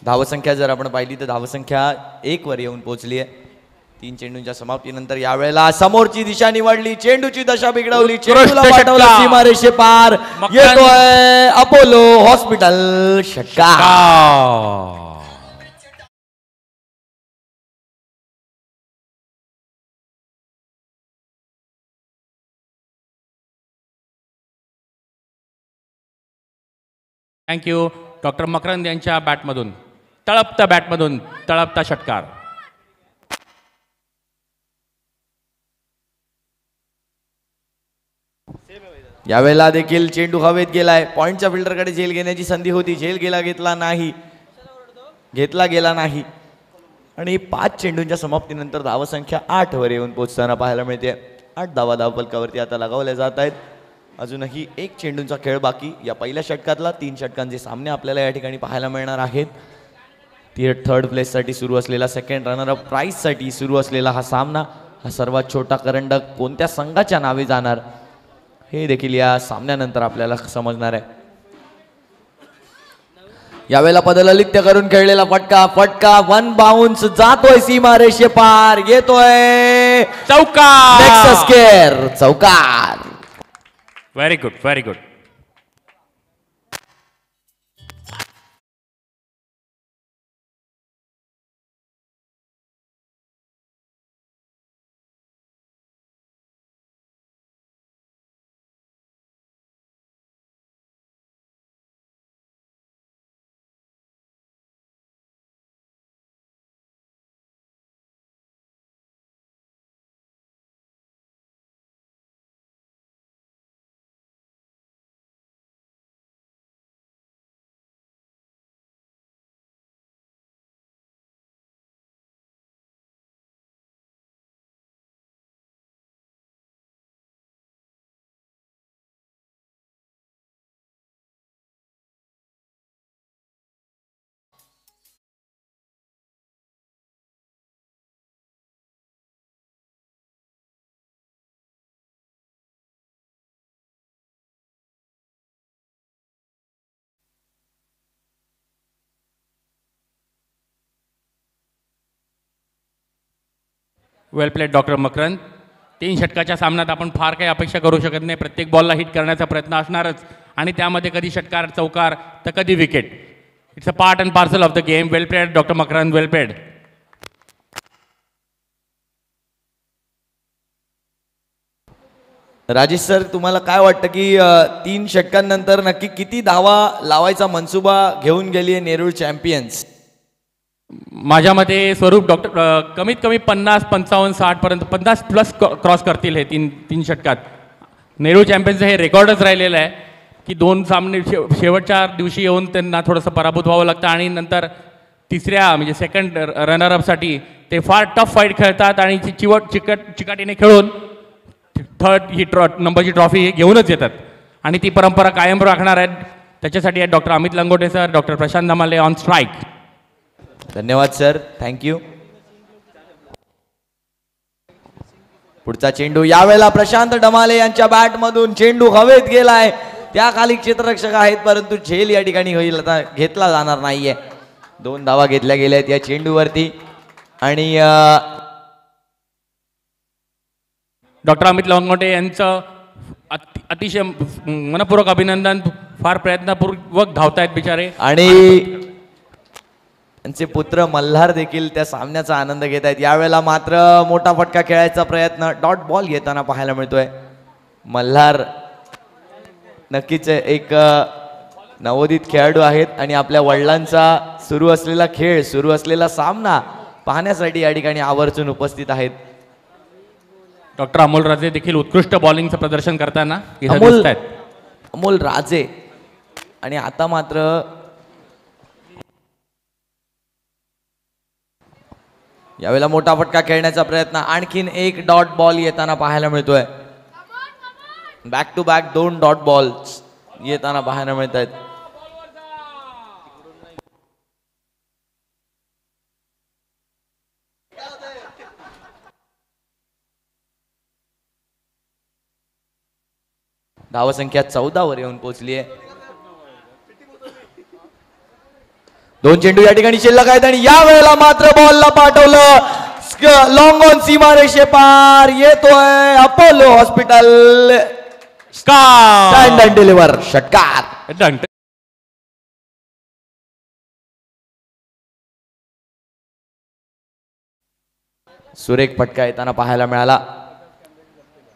धावसंख्या जर आपण पाहिली तर धावसंख्या 1 वर येऊन पोहोचली आहे 3 चेंडूंच्या समाप्तीनंतर यावेळेला समोरची दिशा निवडली चेंडूची दशा बिघडवली चेंडूला पाठवला सीमारेषे पार येतोय अपोलो हॉस्पिटल षटकार थँक्यू डॉक्टर मकरंद यांच्या बॅटमधून तळपता बॅटमधून तळपता षटकार यावेळेला देखील चेंडू हवेत गेलाय पॉइंटच्या फिल्डरकडे झेल घेण्याची संधी होती झेल घेतला गेला नाही आणि 5 चेंडूंच्या समाप्तीनंतर धावसंख्या 8 वर येऊन पोहोचताना पाहायला मिळते 8 धावा धावफलकावरती आता लगावल्या जात आहेत अजूनही 1 चेंडूंचा खेळ बाकी या पहिल्या षटकातला 3 षटकांचे सामने आपल्याला या ठिकाणी पाहायला मिळणार आहेत थर्ड प्लेससाठी सुरू असलेला सेकंड रनरअप प्राइजसाठी सुरू असलेला हा सामना हा सर्वात छोटा करंडक कोणत्या संघाच्या नावे जाणार हे देखील या सामन्यानंतर आपल्याला समजणार आहे यावेळेला पदललित्य करून खेळलेला फटका 1 बाउन्स जातोय सीमारेषे पार येतोय चौकार व्हेरी गुड वेल प्लेड डॉक्टर मकरंद 3 षटकाच्या सामन्यात आपण फार काही अपेक्षा करू शकत नाही प्रत्येक बॉलला हिट करण्याचा प्रयत्न असणारच आणि त्यामध्ये कधी षटकार चौकार तर कधी wicket it's a part and parcel of the game well played doctor Makarand well played Rajesh sir तुम्हाला काय वाटतं की 3 षटकांनंतर नक्की किती धावा लावायचा मनसुबा घेऊन गेली आहे नेरूळ चॅम्पियन्स माझ्या मते स्वरूप डॉक्टर कमीत कमी 50 55 60 पर्यंत 50 प्लस क्रॉस करतील हे 3 षटकात नेहरू चॅम्पियन्सचं हे रेकॉर्डच राहिलेलं आहे की 2 सामने शेवटच्या दिवशी येऊन त्यांना थोडंसं पराभूत व्हावं लागतं आणि नंतर तिसऱ्या म्हणजे सेकंड रनरअपसाठी ते फार टफ फाईट खेळतात आणि चिकाटीने खेळून थर्ड ही नंबरची ट्रॉफी घेऊनच येतात आणि ती परंपरा कायम राखणार आहेत त्याच्यासाठी आहेत doctor Amit Langote sir doctor Prashant Dhamale on strike धन्यवाद सर थँक्यू पुढचा चेंडू यावेळेला प्रशांत डमाले यांच्या बॅटमधून चेंडू हवेत गेलाय त्या खाली क्षेत्ररक्षक आहेत परंतु झेल या ठिकाणी घेतला जाणार नाहीये 2 धावा घेतल्या गेल्या आहेत या चेंडूवरती आणि डॉक्टर अमित लंगोटे यांचं अतिशय मनपूर्वक अभिनंदन फार प्रयत्नपूर्वक धावतायत बिचारे आणि त्यांचे पुत्र मल्हार देखील त्या सामन्याचा आनंद घेत आहेत यावेळेला मात्र मोठा फटका खेळायचा प्रयत्न डॉट बॉल घेताना पाहायला मिळतोय मल्हार नक्कीच एक नवोदित खेळाडू आहेत आणि आपल्या वडिलांचा सुरू असलेला सामना पाहण्यासाठी या ठिकाणी आवर्जून उपस्थित आहेत डॉक्टर अमोल राजे देखील उत्कृष्ट बॉलिंगचं प्रदर्शन करताना अमोल राजे आणि आता मात्र यावेळेला मोठा फटका खेळण्याचा प्रयत्न आणखीन एक डॉट बॉल येताना पाहायला मिळतोय back to back 2 dot balls येताना पाहायला मिळत आहेत धावसंख्या 14 वर येऊन पोहोचली आहे 2 चेंडू या ठिकाणी शिल्लक आहेत आणि या वेळेला मात्र बॉलला पाठवलं लॉंग ऑन सीमा रेषे पार येतोय Apollo hospital stand and deliver षटकार. सुरेख फटका येताना पाहायला मिळाला.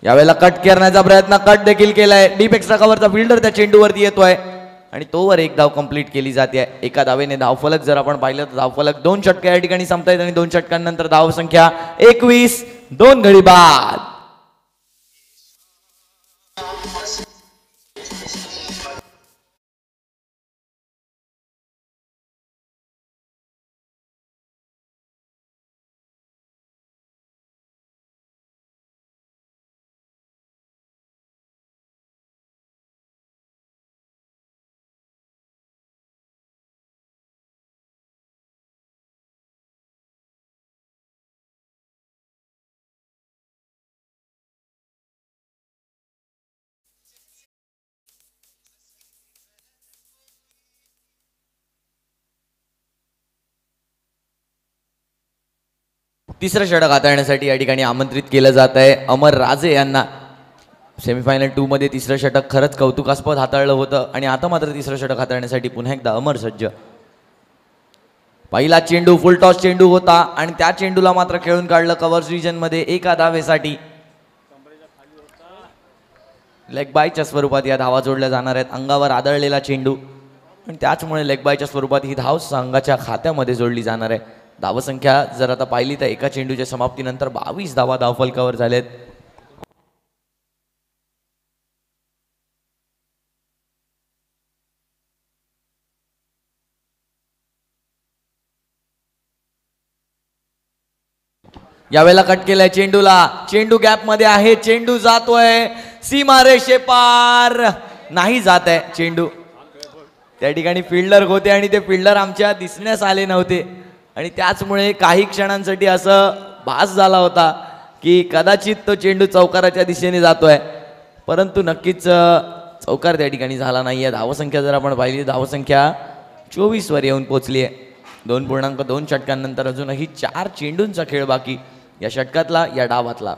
यावेळेला कट करण्याचा प्रयत्न कट देखील केलाय. डीप एक्स्ट्रा कव्हरचा फिल्डर त्या चेंडूवरती येतोय आणि तोवर एक धाव कंप्लीट केली जाते. एका धावेने धावफलक जर आपण पाहिलं तर धावफलक 2 षटके या ठिकाणी संपतायत आणि 2 षटकांनंतर धाव संख्या 21. 2 गडी बाद. तिसरं षटक हाताळण्यासाठी या ठिकाणी आमंत्रित केलं जात आहे अमर राजे यांना. सेमीफायनल 2 मध्ये तिसरं षटक खरंच कौतुकास्पद हाताळलं होतं आणि आता मात्र तिसरं षटक हाताळण्यासाठी पुन्हा एकदा अमर सज्ज. पहिला चेंडू फुल टॉस चेंडू होता आणि त्या चेंडूला मात्र खेळून काढलं कव्हर्स रिजन मध्ये एका धावेसाठी. लेग बायच्या स्वरूपात या धावा जोडल्या जाणार आहेत. अंगावर आदळलेला चेंडू आणि त्याचमुळे लेग बायच्या स्वरूपात ही धाव संघाच्या खात्यामध्ये जोडली जाणार आहे. धावसंख्या जर आता पाहिली तर एका चेंडूच्या समाप्तीनंतर 22 धावा धावफलकावर झालेत. यावेळेला कट केलाय चेंडूला. चेंडू गॅप मध्ये आहे. चेंडू जातोय सीमा रेषे पार. नाही जात आहे चेंडू. त्या ठिकाणी फिल्डर होते आणि ते फिल्डर आमच्या दिसण्यास आले नव्हते आणि त्याचमुळे काही क्षणांसाठी असं भास झाला होता की कदाचित तो चेंडू चौकाराच्या दिशेने जातोय, परंतु नक्कीच चौकार त्या ठिकाणी झाला नाहीये. धावसंख्या जर आपण पाहिली धावसंख्या 24 वर येऊन पोहोचली आहे. 2.2 षटकांनंतर अजूनही 4 चेंडूंचा खेळ बाकी या षटकातला या डावातला.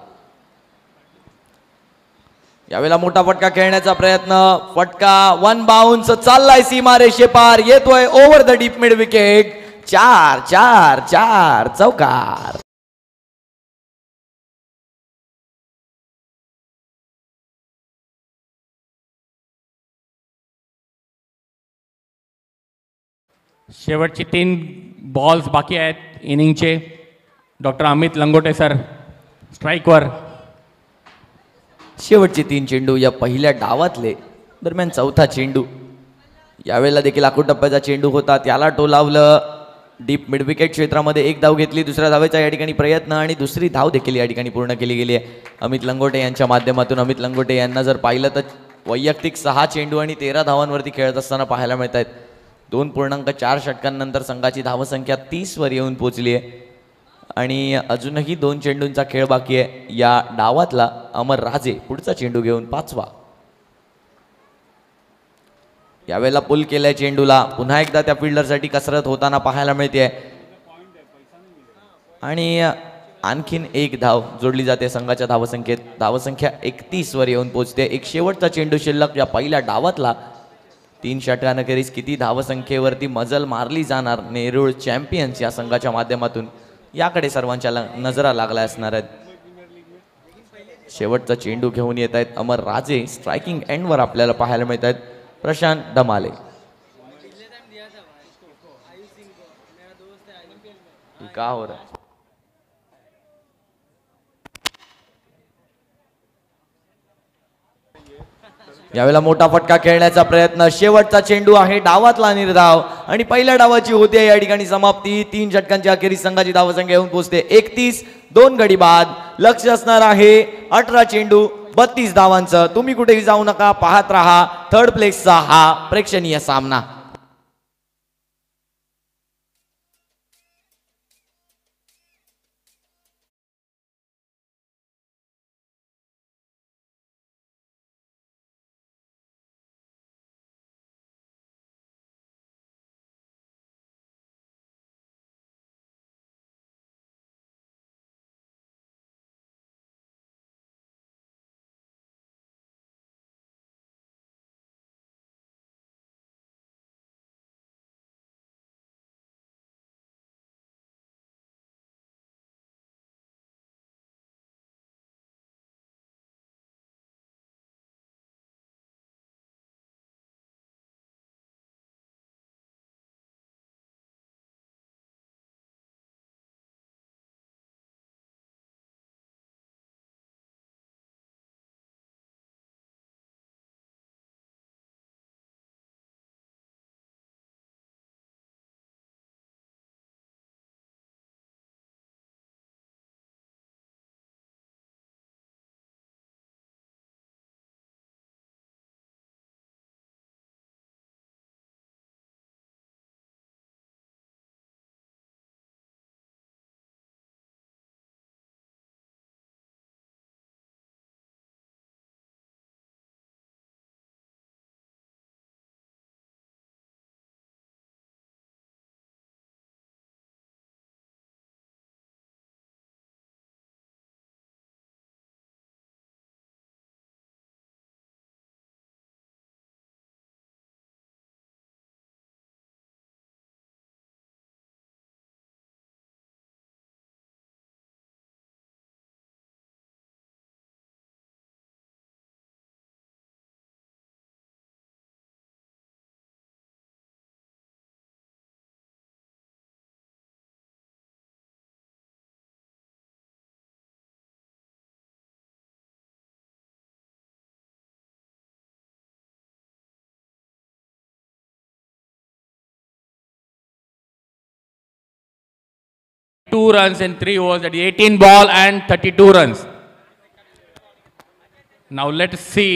यावेळेला मोठा फटका खेळण्याचा प्रयत्न. फटका 1 बाउन्स चाललाय सीमा रेषे पार येतोय over the deep mid wicket. 4 चौकार. शेवटचे 3 बॉल्स बाकी आहेत इनिंगचे. Doctor Amit Langote sir स्ट्राईकवर. शेवटचे 3 चेंडू या पहिल्या डावातले. दरम्यान चौथा चेंडू. यावेळेला देखील आखूड टप्प्याचा चेंडू होता. त्याला टोलावलं. डीप मिड विकेट क्षेत्रामध्ये 1 धाव घेतली. दुसऱ्या धावेचा या ठिकाणी प्रयत्न आणि दुसरी धाव देखील या ठिकाणी पूर्ण केली गेली आहे अमित लंगोटे यांच्या माध्यमातून. अमित लंगोटे यांना जर पाहिलं तर वैयक्तिक 6 चेंडू आणि 13 धावांवरती खेळत असताना पाहायला मिळत आहेत. 2.4 षटकांनंतर संघाची धावसंख्या 30 वर येऊन पोहोचली आहे आणि अजूनही 2 चेंडूंचा खेळ बाकी आहे. या डावातला अमर राजे पुढचा चेंडू घेऊन 5वा. यावेळेला पुल केलाय चेंडूला. पुन्हा एकदा त्या फिल्डरसाठी कसरत होताना पाहायला मिळते आणि आणखीन 1 धाव जोडली जाते संघाच्या धावसंख्येत. धावसंख्या 31 वर येऊन पोहोचते. एक शेवटचा चेंडू शिल्लक या पहिल्या डावातला. 3 षटकांखेरीज किती धावसंख्येवरती मजल मारली जाणार नेरूळ चॅम्पियन्स या संघाच्या माध्यमातून याकडे सर्वांच्या नजरा लागल्या असणार आहेत. शेवटचा चेंडू घेऊन येत आहेत अमर राजे. स्ट्रायकिंग एंडवर आपल्याला पाहायला मिळत आहेत प्रशांत डमाले. का हो रहा है? यावेळेला मोठा फटका खेळण्याचा प्रयत्न. शेवटचा चेंडू आहे. डावातला निर्धाव आणि पहिल्या डावाची होते या ठिकाणी समाप्ती. 3 षटकांच्या अखेरीस संघाची धावसंख्या येऊन पोहोचते 31. 2 गडी बाद. लक्ष असणार आहे 18 चेंडू 32 धावांचं. तुम्ही कुठेही जाऊ नका. पाहत रहा थर्ड प्लेसचा हा प्रेक्षणीय सामना. 2 runs in 3 overs. That is 18 ball and 32 runs. Now let's see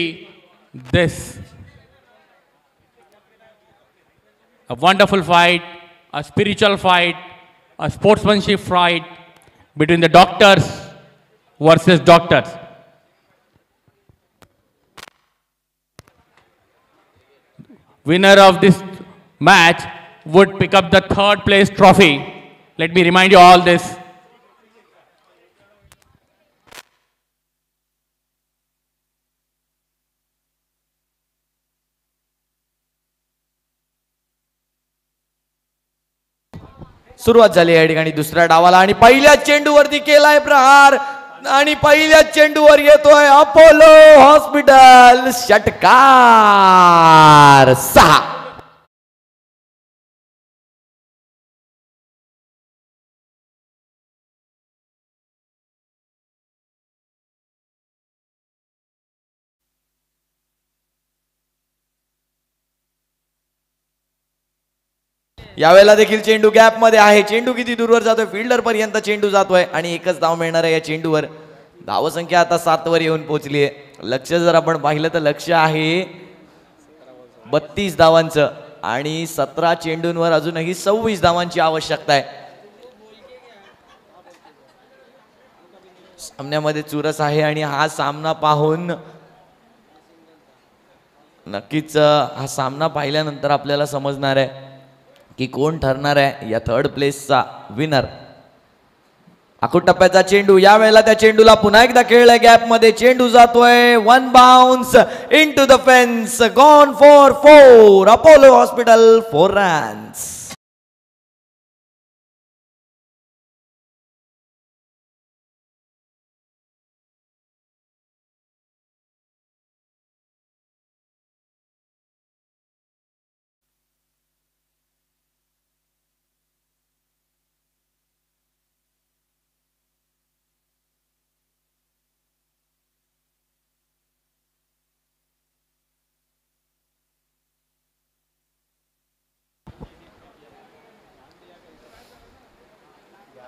this. A wonderful fight, a spiritual fight, a sportsmanship fight between the doctors versus doctors. Winner of this match would pick up the 3rd place trophy. Let me remind you all this. सुरुवात झाली या ठिकाणी दुसऱ्या डावाला आणि पहिल्या चेंडूवरती केलाय प्रहार आणि पहिल्या चेंडूवर येतोय अपोलो हॉस्पिटल. षटकार 6. यावेळेला देखील चेंडू गॅप मध्ये आहे. चेंडू किती दूरवर जातोय, फिल्डर पर्यंत चेंडू जातोय आणि एकच धाव मिळणार आहे या चेंडूवर. धावसंख्या आता 7 वर येऊन पोहोचली आहे. लक्ष जर आपण पाहिलं तर लक्ष आहे 32 धावांचं आणि 17 चेंडूंवर अजूनही 26 धावांची आवश्यकता आहे. सामन्यामध्ये चुरस आहे आणि हा सामना पाहून नक्कीच हा सामना पाहिल्यानंतर आपल्याला समजणार आहे की कोण ठरणार आहे या 3rd प्लेसचा विनर. आखूड टप्प्याचा चेंडू, यावेळेला त्या चेंडूला पुन्हा एकदा खेळलाय गॅप मध्ये. चेंडू जातोय 1 bounce into the fence. Gone for 4. Apollo hospital 4 runs.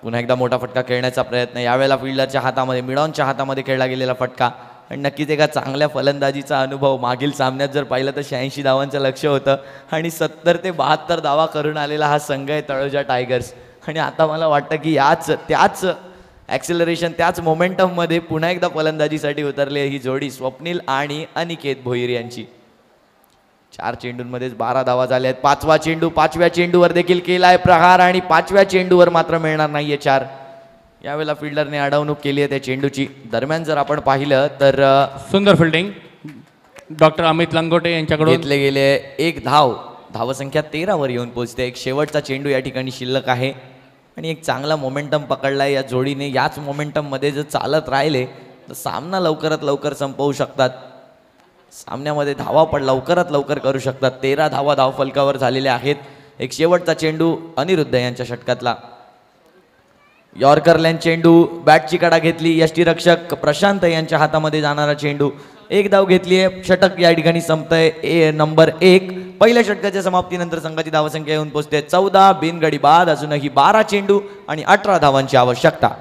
पुन्हा एकदा मोठा फटका खेळण्याचा प्रयत्न. यावेळेला फिल्डरच्या हातामध्ये, मिडॉनच्या हातामध्ये खेळला गेलेला फटका आणि नक्कीच एका चांगल्या फलंदाजीचा अनुभव. मागील सामन्यात जर पाहिलं तर 86 धावांचं लक्ष होतं आणि 70 ते 72 धावा करून आलेला हा संघ आहे तळोजा टायगर्स. आणि आता मला वाटतं की त्याच ॲक्सिलरेशन, त्याच मोमेंटममध्ये पुन्हा एकदा फलंदाजीसाठी उतरली ही जोडी स्वप्नील आणि अनिकेत भोईर यांची. 4 चेंडूंमध्येच 12 धावा झाल्या आहेत. 5वा चेंडू, 5व्या चेंडूवर देखील केलाय प्रहार आणि 5व्या चेंडूवर मात्र मिळणार नाहीये 4. यावेळेला फिल्डरने अडवणूक केली आहे त्या चेंडूची. दरम्यान जर आपण पाहिलं तर सुंदर फिल्डिंग डॉक्टर अमित लंगोटे यांच्याकडून घेतले गेले. एक धाव, धावसंख्या 13 वर येऊन पोहोचते. एक शेवटचा चेंडू या ठिकाणी शिल्लक आहे आणि एक चांगला मोमेंटम पकडलाय या जोडीने. याच मोमेंटम मध्ये जर चालत राहिले तर सामना लवकरात लवकर संपवू शकतात. सामन्यामध्ये धावा पण लवकरात लवकर करू शकतात. 13 धावा धावफलकावर झालेल्या आहेत. एक शेवटचा चेंडू अनिरुद्ध यांच्या षटकातला. यॉर्कर लाईन चेंडू, बॅटची कडा घेतली. यष्टीरक्षक प्रशांत यांच्या हातामध्ये जाणारा चेंडू. एक धाव घेतली आहे. षटक या ठिकाणी संपतंय नंबर 1. पहिल्या षटकाच्या समाप्तीनंतर संघाची धावसंख्या येऊन पोहोचते 14. बिनगडी बाद. अजूनही 12 चेंडू आणि 18 धावांची आवश्यकता.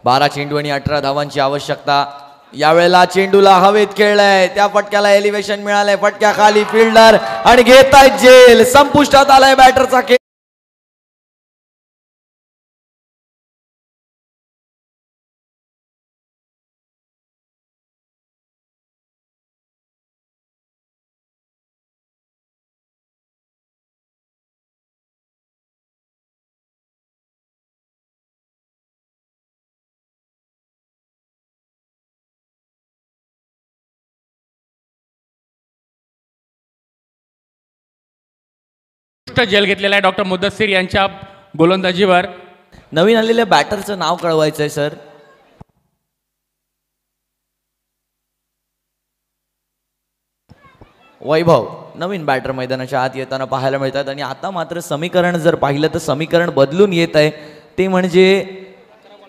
बारा चेंडू आणि 18 धावांची आवश्यकता. यावेळेला चेंडूला हवेत खेळलाय. त्या फटक्याला एलिव्हेशन मिळालंय. फटक्या खाली फिल्डर आणि घेताय जेल. संपुष्टात आलाय बॅटरचा खेळ. जेल घेतलेला आहे डॉक्टर मुदस्सीर यांच्या गोलंदाजीवर. नवीन आलेल्या बॅटरचं नाव कळवायचं आहे सर. वैभव नवीन बॅटर मैदानाच्या आत येताना पाहायला मिळतात आणि आता मात्र समीकरण जर पाहिलं तर समीकरण बदलून येत आहे. ते म्हणजे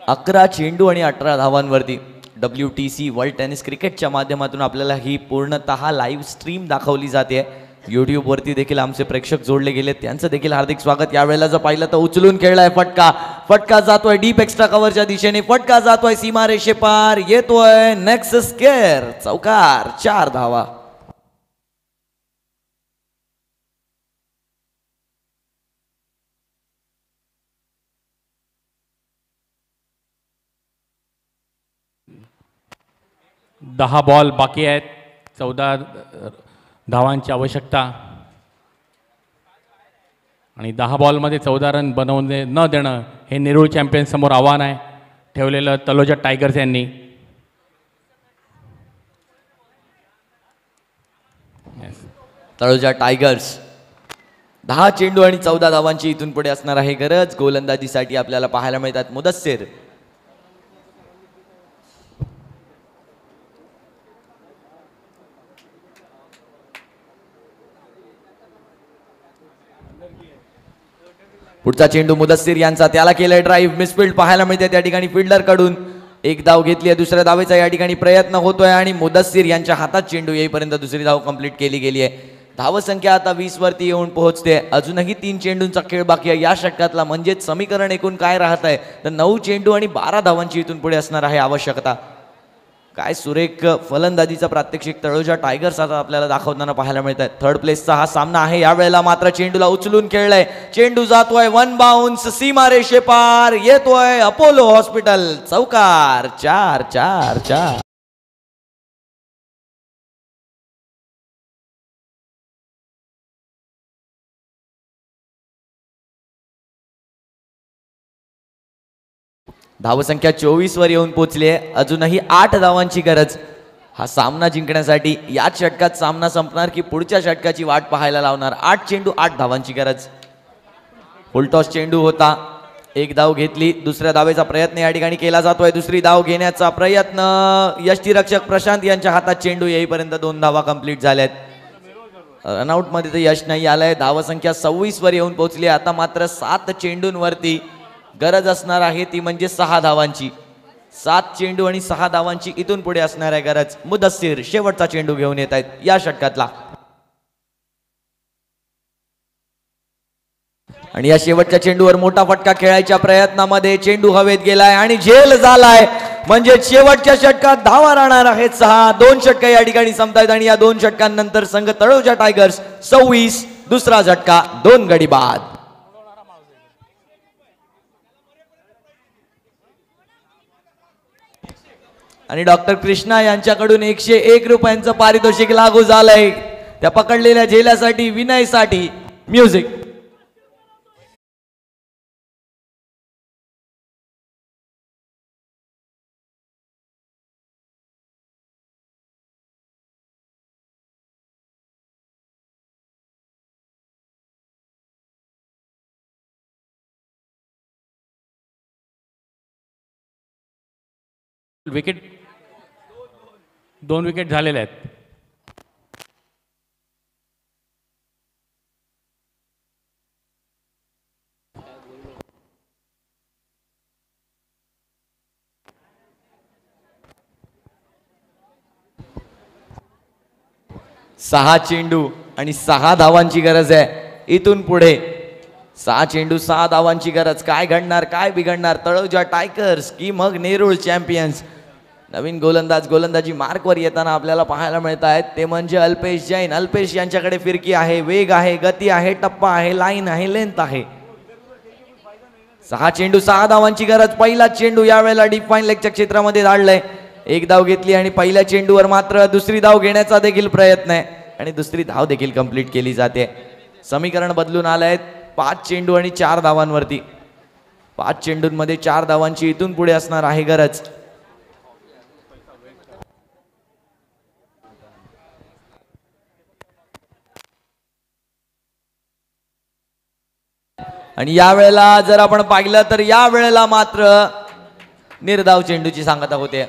11 चेंडू आणि 18 धावांवरती. WTC वर्ल्ड टेनिस क्रिकेटच्या माध्यमातून आपल्याला ही पूर्णतः लाईव्ह स्ट्रीम दाखवली जाते. यूट्यूबवरती देखील आमचे प्रेक्षक जोडले गेले, त्यांचं देखील हार्दिक स्वागत. यावेळेला जर पाहिलं तर उचलून खेळलाय फटका. फटका जातोय डीप एक्स्ट्रा कव्हरच्या दिशेने. फटका जातोय सीमारेषे पार. येतोय नेक्स्ट स्केअर. चौकार. 4 धावा. दहा बॉल बाकी आहेत. 14 धावांची आवश्यकता आणि 10 बॉलमध्ये 14 रन बनवणे न देणं हे नेरूळ चॅम्पियन समोर आव्हान आहे ठेवलेलं तलोजा टायगर्स यांनी. तळोजा टायगर्स 10 चेंडू आणि 14 धावांची इथून पुढे असणार आहे गरज. गोलंदाजीसाठी आपल्याला पाहायला मिळतात मुदस्सीर, पुढचा चेंडू मुदस्सीर यांचा. त्याला केलाय ड्राईव्ह. मिसफिल्ड पाहायला मिळते त्या ठिकाणी फिल्डर कडून. एक धाव घेतली आहे. दुसऱ्या धावेचा या ठिकाणी प्रयत्न होतोय आणि मुदस्सीर यांच्या हातात चेंडू येईपर्यंत दुसरी धाव कंप्लीट केली गेली आहे. धावसंख्या आता 20 वरती येऊन पोहोचते. अजूनही 3 चेंडूंचा खेळ बाकी आहे या षटकातला. म्हणजेच समीकरण एकूण काय राहत आहे तर 9 चेंडू आणि 12 धावांची इथून पुढे असणार आहे आवश्यकता. काय सुरेख फलंदाजीचा प्रात्यक्षिक तळोजा टायगर्स आता आपल्याला दाखवताना पाहायला मिळत आहे. थर्ड प्लेसचा हा सामना आहे. यावेळेला मात्र चेंडूला उचलून खेळलाय. चेंडू जातोय वन बाउन्स सीमारेषे पार. येतोय अपोलो हॉस्पिटल. चौकार. 4-4-4. धावसंख्या 24 वर येऊन पोहोचली आहे. अजूनही 8 धावांची गरज हा सामना जिंकण्यासाठी. याच षटकात सामना संपणार की पुढच्या षटकाची वाट पाहायला लावणार. 8 चेंडू 8 धावांची गरज. फुलटॉस चेंडू होता. एक धाव घेतली. दुसऱ्या धावेचा प्रयत्न या ठिकाणी केला जातोय. दुसरी धाव घेण्याचा प्रयत्न. यष्टीरक्षक प्रशांत यांच्या हातात चेंडू येईपर्यंत 2 धावा कंप्लीट झाल्यात. रनआउट मध्ये तर यश नाही आलंय. धावसंख्या 26 वर येऊन पोहोचली. आता मात्र 7 चेंडूंवरती गरज असणार आहे ती म्हणजे 6 धावांची. 7 चेंडू आणि 6 धावांची इथून पुढे असणार आहे गरज. मुदस्सीर शेवटचा चेंडू घेऊन येत आहेत या षटकातला आणि या शेवटच्या चेंडूवर मोठा फटका खेळायच्या प्रयत्नामध्ये चेंडू हवेत गेलाय आणि झेल झालाय. म्हणजे शेवटच्या षटकात धावा राहणार आहेत 6. 2 षटक या ठिकाणी संपतायत आणि या 2 षटकांनंतर संघ तळोजा टायगर्स 26. दुसरा झटका 2 गडी बाद. आणि डॉक्टर कृष्णा यांच्याकडून 101 रुपयांचं पारितोषिक लागू झालंय त्या पकडलेल्या झेल्यासाठी. विनयसाठी म्युझिक. विकेट 2 विकेट झालेले आहेत. सहा चेंडू आणि 6 धावांची गरज आहे इथून पुढे. 6 चेंडू 6 धावांची गरज. काय घडणार, काय बिघडणार? तळोजा टायगर्स की मग नेरूळ चॅम्पियन्स? नवीन गोलंदाज गोलंदाजी मार्कवर येताना आपल्याला पाहायला मिळत आहेत ते म्हणजे अल्पेश जैन. अल्पेश यांच्याकडे फिरकी आहे, वेग आहे, गती आहे, टप्पा आहे, लाईन आहे, लेंथ आहे. 6 चेंडू 6 धावांची गरज. पहिला चेंडू यावेळेला डीप फाईन लेगच्या क्षेत्रामध्ये धाडलाय. एक धाव घेतली आणि पहिल्या चेंडूवर मात्र दुसरी धाव घेण्याचा देखील प्रयत्न आहे आणि दुसरी धाव देखील कंप्लीट केली जाते. समीकरण बदलून आलं आहे 5 चेंडू आणि 4 धावांवरती. 5 चेंडूंमध्ये 4 धावांची इथून पुढे असणार आहे गरज. आणि या वेळेला जर आपण पाहिलं तर या वेळेला मात्र निर्धाव चेंडूची सांगता होते.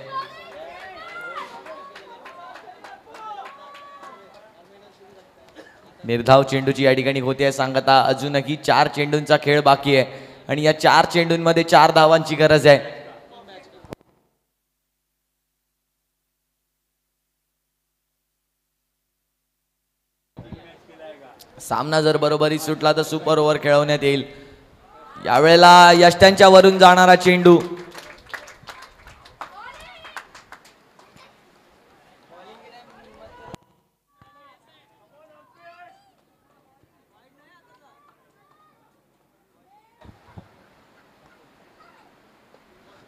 निर्धाव चेंडूची या ठिकाणी होते सांगता. अजूनही 4 चेंडूंचा खेळ बाकी आहे आणि या 4 चेंडूंमध्ये 4 धावांची गरज आहे. सामना जर बरोबरी सुटला तर सुपर ओव्हर खेळवण्यात येईल. यावेळेला यष्ट्यांच्या वरून जाणारा चेंडू.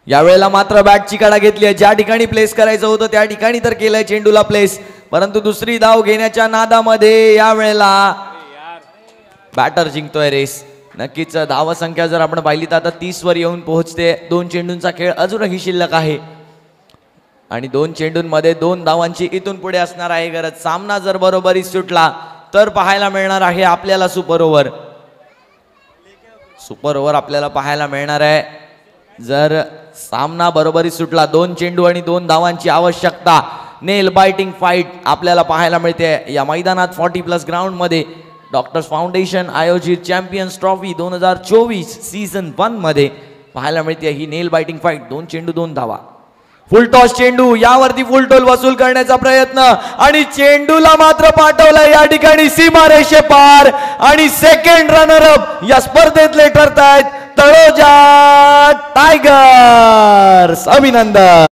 यावेळेला मात्र बॅटची कडा घेतली आहे. ज्या ठिकाणी प्लेस करायचं होतं त्या ठिकाणी तर केलंय चेंडूला प्लेस, परंतु दुसरी धाव घेण्याच्या नादामध्ये यावेळेला बॅटर जिंकतोय रेस. नक्कीच धावसंख्या जर आपण पाहिली तर आता 30 वर येऊन पोहोचते. 2 चेंडूंचा खेळ अजूनही शिल्लक आहे आणि 2 चेंडूंमध्ये 2 धावांची इथून पुढे असणार आहे गरज. सामना जर बरोबरी सुटला तर पाहायला मिळणार आहे आपल्याला सुपर ओव्हर. सुपर ओव्हर आपल्याला पाहायला मिळणार आहे जर सामना बरोबरी सुटला. 2 चेंडू आणि 2 धावांची आवश्यकता. नेल बायटिंग फाईट आपल्याला पाहायला मिळते या मैदानात 40+ ग्राउंड मध्ये. डॉक्टर्स फाउंडेशन आयोजित चॅम्पियन्स ट्रॉफी 2024 सीझन 1 मध्ये पाहायला मिळते ही नेल बायटिंग फाईट. 2 चेंडू 2 धावा. फुल टॉस चेंडू, यावरती फुल टोल वसूल करण्याचा प्रयत्न आणि चेंडूला मात्र पाठवलं या ठिकाणी सीमारेषे पार. आणि सेकंड रनर अप या स्पर्धेतले ठरतायत तळोजा टायगर्स. अभिनंदन.